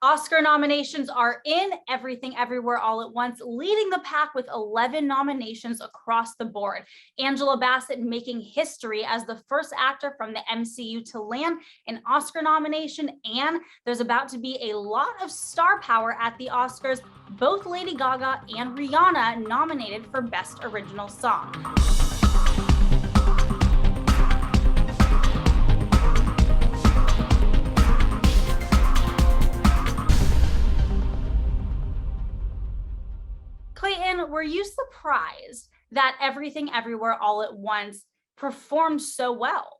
Oscar nominations are in. Everything Everywhere All at Once leading the pack with 11 nominations across the board. Angela Bassett making history as the first actor from the MCU to land an Oscar nomination, and there's about to be a lot of star power at the Oscars. Both Lady Gaga and Rihanna nominated for Best Original Song. Clayton, were you surprised that Everything Everywhere All at Once performed so well?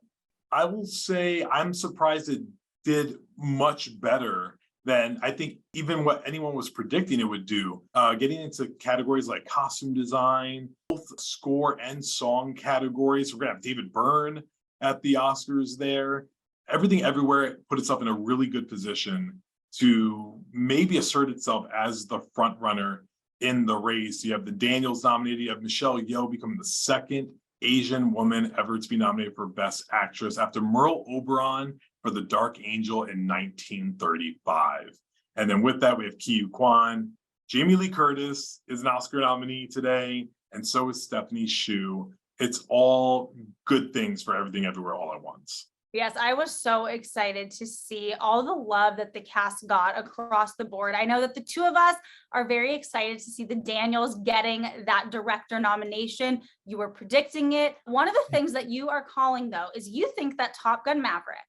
I will say I'm surprised it did much better than I think even what anyone was predicting it would do. Getting into categories like costume design, both score and song categories. We're gonna have David Byrne at the Oscars there. Everything Everywhere put itself in a really good position to maybe assert itself as the front runner in the race. You have the Daniels nominated. You have Michelle Yeoh becoming the second Asian woman ever to be nominated for Best Actress after Merle Oberon for The Dark Angel in 1935. And then with that, we have Ki Kwan. Jamie Lee Curtis is an Oscar nominee today, and so is Stephanie Hsu. It's all good things for Everything Everywhere All at Once. Yes, I was so excited to see all the love that the cast got across the board. I know that the two of us are very excited to see the Daniels getting that director nomination. You were predicting it. One of the things that you are calling, though, is you think that Top Gun Maverick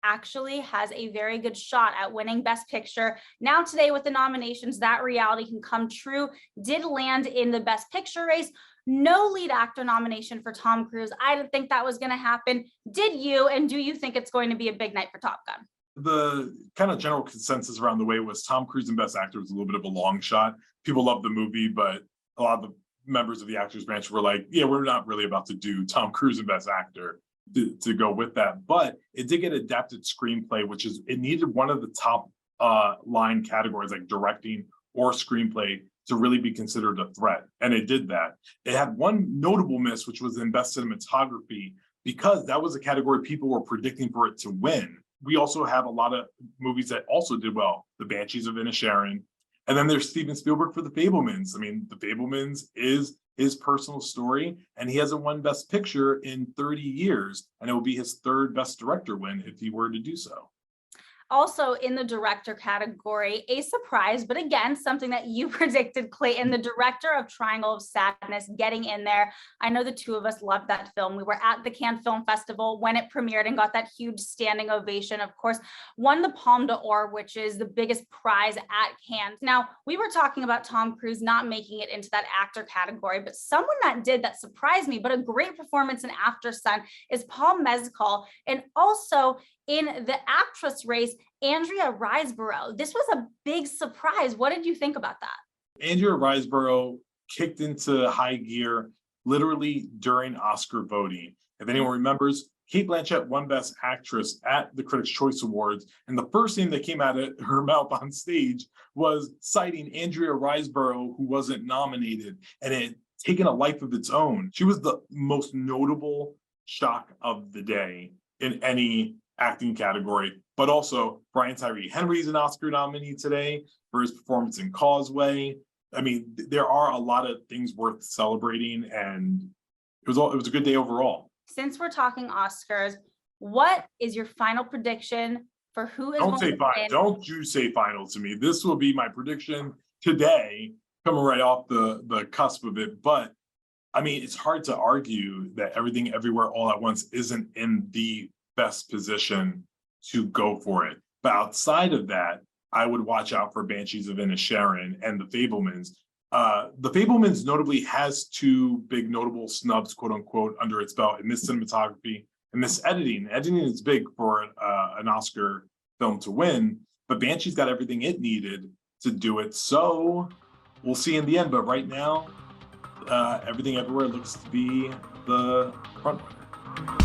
actually has a very good shot at winning Best Picture. Now today with the nominations, that reality can come true. Did land in the Best Picture race. No lead actor nomination for Tom Cruise. I didn't think that was going to happen. Did you? And do you think it's going to be a big night for Top Gun? The kind of general consensus around the way was Tom Cruise in Best Actor was a little bit of a long shot. People loved the movie, but a lot of the members of the Actors Branch were like, yeah, we're not really about to do Tom Cruise in Best Actor to go with that. But it did get adapted screenplay, which is, it needed one of the top line categories like directing or screenplay to really be considered a threat. And it did that. It had one notable miss, which was in Best Cinematography, because that was a category people were predicting for it to win. We also have a lot of movies that also did well. The Banshees of Inisherin. And then there's Steven Spielberg for The Fabelmans. I mean, The Fabelmans is his personal story, and he hasn't won Best Picture in 30 years. And it will be his third Best Director win if he were to do so. Also in the director category, a surprise, but again, something that you predicted, Clayton, the director of Triangle of Sadness getting in there. I know the two of us loved that film. We were at the Cannes Film Festival when it premiered and got that huge standing ovation. Of course, won the Palme d'Or, which is the biggest prize at Cannes. Now, we were talking about Tom Cruise not making it into that actor category, but someone that did that surprised me, but a great performance in After Sun is Paul Mescal, and also in the actress race, Andrea Riseborough. This was a big surprise. What did you think about that? Andrea Riseborough kicked into high gear literally during Oscar voting. If anyone remembers, Cate Blanchett won Best Actress at the Critics' Choice Awards, and the first thing that came out of her mouth on stage was citing Andrea Riseborough, who wasn't nominated, and it had taken a life of its own. She was the most notable shock of the day in any acting category, but also Brian Tyree Henry is an Oscar nominee today for his performance in Causeway. I mean, there are a lot of things worth celebrating, and it was a good day overall. Since we're talking Oscars, what is your final prediction for who is Don't say final. Don't you say final to me. This will be my prediction today, coming right off the cusp of it. But I mean, it's hard to argue that Everything Everywhere All at Once isn't in the best position to go for it. But outside of that, I would watch out for Banshees of Inisherin and The Fabelmans. The Fabelmans notably has two big notable snubs, quote unquote, under its belt in Miss Cinematography and Miss Editing. Editing is big for an Oscar film to win, but Banshee's got everything it needed to do it. So we'll see in the end. But right now, Everything Everywhere looks to be the front runner.